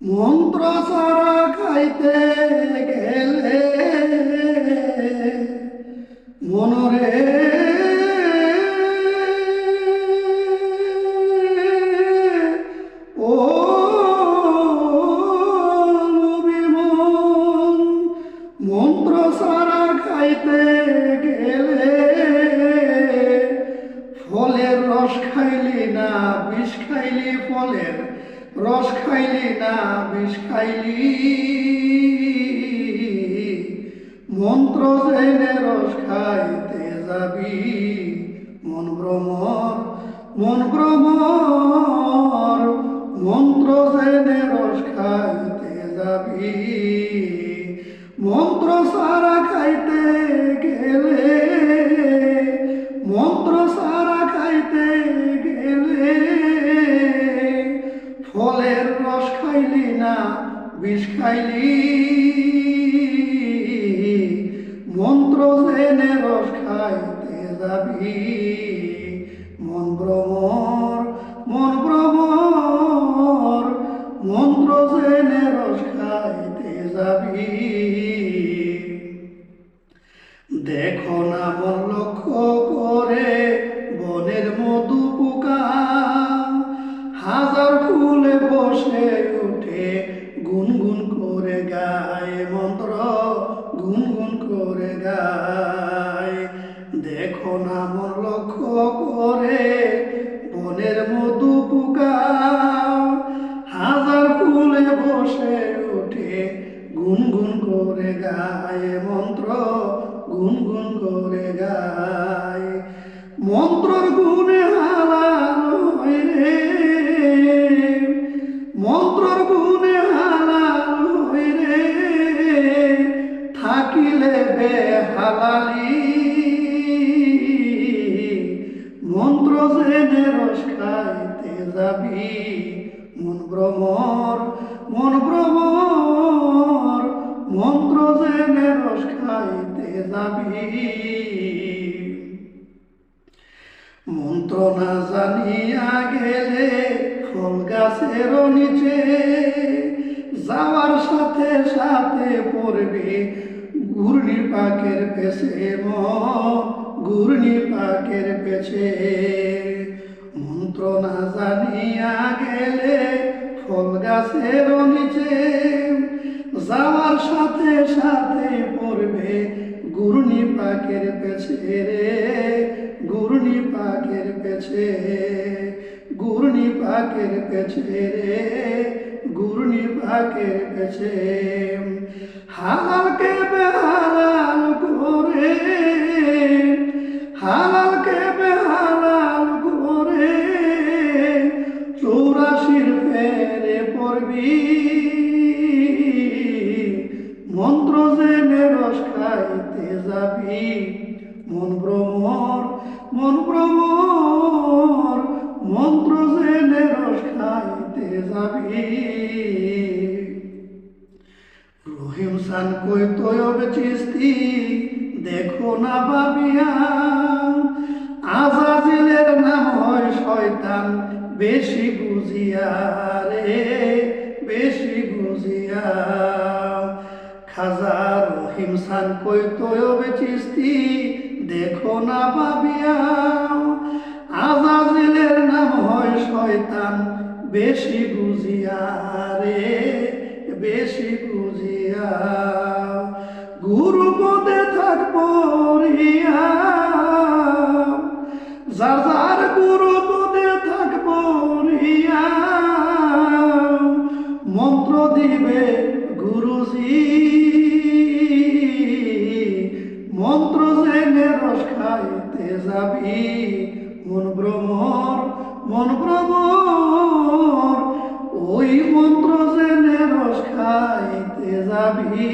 মন্ত্র সারা খাইতে গেলে মনরে ও বিমন মন্ত্র সারা খাইতে গেলে ফলের রস খাইলি না বিষ খাইলি ফলের রস খাইলি না বিষ খাইলি মন্ত্র জেনে রস খাইতে যাবি মন ভ্রমর মন্ত্র জেনে রস খাইতে যাবি মন্ত্র সারা খাইতে গেলে মন্ত্র সারা খাইতে গেলে ফলের রস খাইলি না বিষ খাইলি মন্ত্র জেনে রস খাইতে যাবি মন ভ্রমর মন্ত্র জেনে রস খাইতে যাবি দেখো না মন লক্ষ্য করে বনের মধু পোকা হাজার ফুলে বসে উঠে গুনগুন করে গায় মন্ত্র গুনগুন করে গায় দেখো না মন লক্ষ্য করে বনের মধু পোকা হাজার ফুলে বসে উঠে গুনগুন করে গায় মন্ত্র গুনগুন করে গায় মন্ত্রর গুণে হালাল হয় রে মন্ত্রর গুণে হালাল হয় রে থাকিলে বেহালালি মন্ত্র জেনে রস খাইতে যাবি মন ভ্রমর মন্ত্র জেনে রস খাইতে যাবি মন্ত্র না জানিয়া গেলে ফল গাছের নিচে যাওয়ার সাথে সাথে পড়বে ঘূর্ণি পাকের পেছে ঘূর্ণি পাকের পেছে মন্ত্র না জানিয়া গেলে ফল গাছের নিচে যাওয়ার সাথে সাথে পড়বে ঘূর্ণি পাকের পেছে রে ঘূর্ণি পাকের পেছে ঘূর্ণি পাকের পেছে রে ঘূর্ণি পাকের পেছে হালালকে বেহালাল করে হালালকে বেহালাল করে 84 ফেরে পড়বি মন্ত্র জেনে রস খাইতে যাবি মন ভ্রমর মন্ত্র জেনে রস খাইতে যাবি রহিম সান কই তয়ব চিস্তি দেখো না ভাবিয়া আজাজিলের নাম হয় শয়তান বেশি বুঝিয়া রে বেশি বুঝিয়া খাজা রহিম সান কই তয়ব চিস্তি দেখো না ভাবিয়া আজাজিলের নাম হয় শয়তান বেশি বুঝিয়া রে বেশি বুঝিয়া গুরু পদে থাকবো রিয়া যার যার গুরু পদে থাকবো রিয়া মন্ত্র দিবে গুরুজি মন্ত্র জেনে রস খাইতে যাবি মন ভ্রমর ওই মন্ত্র জেনে রস খাইতে যাবি।